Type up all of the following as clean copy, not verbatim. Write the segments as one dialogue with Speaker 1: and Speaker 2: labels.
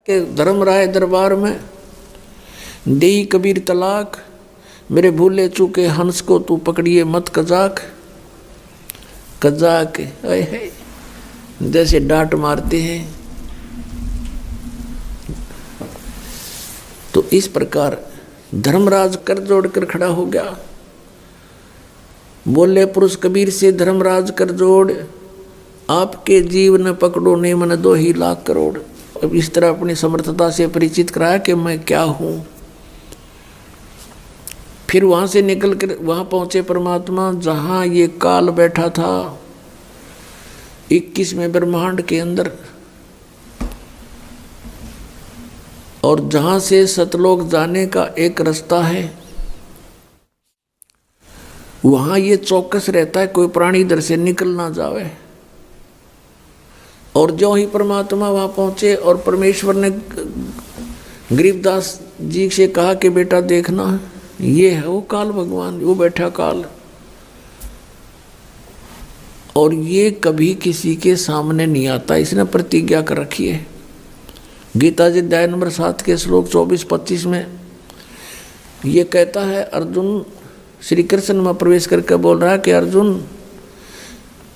Speaker 1: के धर्मराय दरबार में देई कबीर तलाक, मेरे भूले चूके हंस को तू पकड़िए मत कजाक। कजाक जैसे डांट मारते हैं। तो इस प्रकार धर्मराज कर जोड़कर खड़ा हो गया। बोले पुरुष कबीर से धर्मराज कर जोड़, आपके जीवन पकड़ो ने मन 2 ही लाख करोड़। अब इस तरह अपनी समर्थता से परिचित कराया कि मैं क्या हूं। फिर वहां से निकल कर वहां पहुंचे परमात्मा जहां ये काल बैठा था 21वें ब्रह्मांड के अंदर, और जहां से सतलोक जाने का एक रास्ता है, वहां ये चौकस रहता है कोई प्राणी इधर से निकल ना जावे। और जो ही परमात्मा वहां पहुंचे और परमेश्वर ने गरीबदास जी से कहा कि बेटा देखना ये है वो काल भगवान, वो बैठा काल, और ये कभी किसी के सामने नहीं आता, इसने प्रतिज्ञा कर रखी है। गीता जी अध्याय नंबर 7 के श्लोक 24-25 में ये कहता है, अर्जुन श्री कृष्ण में प्रवेश करके बोल रहा है कि अर्जुन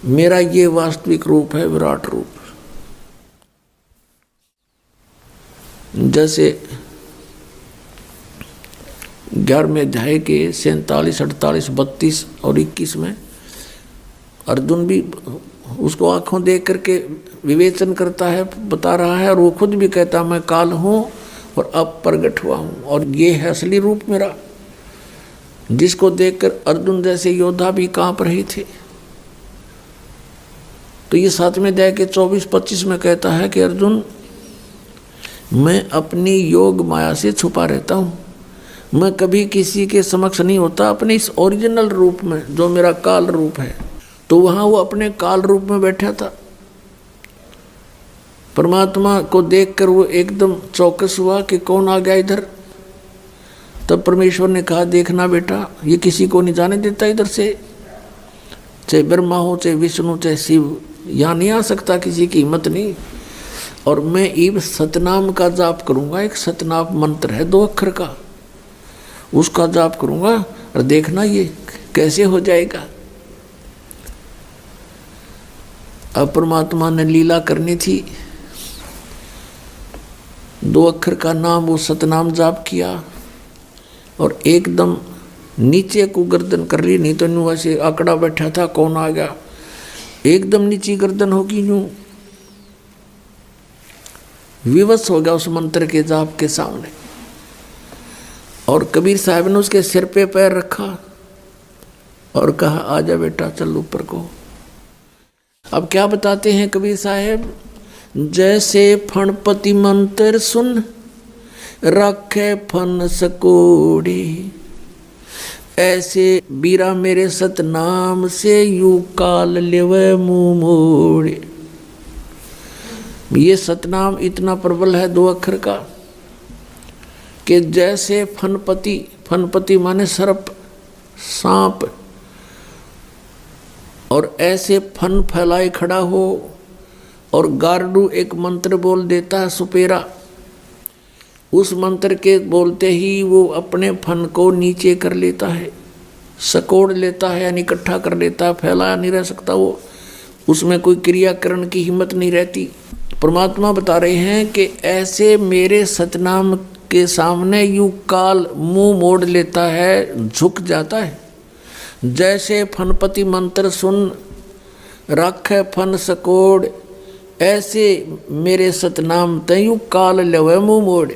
Speaker 1: मेरा ये वास्तविक रूप है, विराट रूप। जैसे 11वें अध्याय के 47, 48, 32 और 21 में अर्जुन भी उसको आंखों देख करके विवेचन करता है, बता रहा है, और वो खुद भी कहता मैं काल हूँ और अब प्रगट हुआ हूँ, और ये है असली रूप मेरा, जिसको देखकर अर्जुन जैसे योद्धा भी कांप रहे थे। तो ये 7वें अध्याय के 24-25 में कहता है कि अर्जुन मैं अपनी योग माया से छुपा रहता हूँ, मैं कभी किसी के समक्ष नहीं होता अपने इस ओरिजिनल रूप में जो मेरा काल रूप है। तो वहाँ वो अपने काल रूप में बैठा था। परमात्मा को देखकर वो एकदम चौकस हुआ कि कौन आ गया इधर। तब परमेश्वर ने कहा देखना बेटा ये किसी को नहीं जाने देता इधर से, चाहे ब्रह्मा हो चाहे विष्णु चाहे शिव, यहाँ नहीं आ सकता, किसी की हिम्मत नहीं। और मैं इब सतनाम का जाप करूँगा, एक सतनाम मंत्र है 2 अक्षर का, उसका जाप करूँगा और देखना ये कैसे हो जाएगा। अब परमात्मा ने लीला करनी थी, 2 अक्षर का नाम वो सतनाम जाप किया और एकदम नीचे को गर्दन कर रही, नहीं तो यूँ वैसे आंकड़ा बैठा था कौन आ गया, एकदम नीची गर्दन होगी, यूँ विवश हो गया उस मंत्र के जाप के सामने। और कबीर साहब ने उसके सिर पे पैर रखा और कहा आजा बेटा चल ऊपर को। अब क्या बताते हैं कबीर साहब, जैसे फणपति मंत्र सुन रखे फन सकोड़े, ऐसे बीरा मेरे सतनाम से यू काल लेवे मुंह मोड़े। ये सतनाम इतना प्रबल है 2 अक्षर का कि जैसे फनपति, फनपति माने सर्प, सांप, और ऐसे फन फैलाए खड़ा हो और गारडू एक मंत्र बोल देता है सुपेरा, उस मंत्र के बोलते ही वो अपने फन को नीचे कर लेता है, सकोड़ लेता है यानी इकट्ठा कर लेता है, फैलाया नहीं रह सकता वो, उसमें कोई क्रियाकरण की हिम्मत नहीं रहती। परमात्मा बता रहे हैं कि ऐसे मेरे सतनाम के सामने यूं काल मुंह मोड़ लेता है, झुक जाता है। जैसे फनपति मंत्र सुन राखे फन सकोड़, ऐसे मेरे सतनाम तयू काल लेवे मुंह मोड़।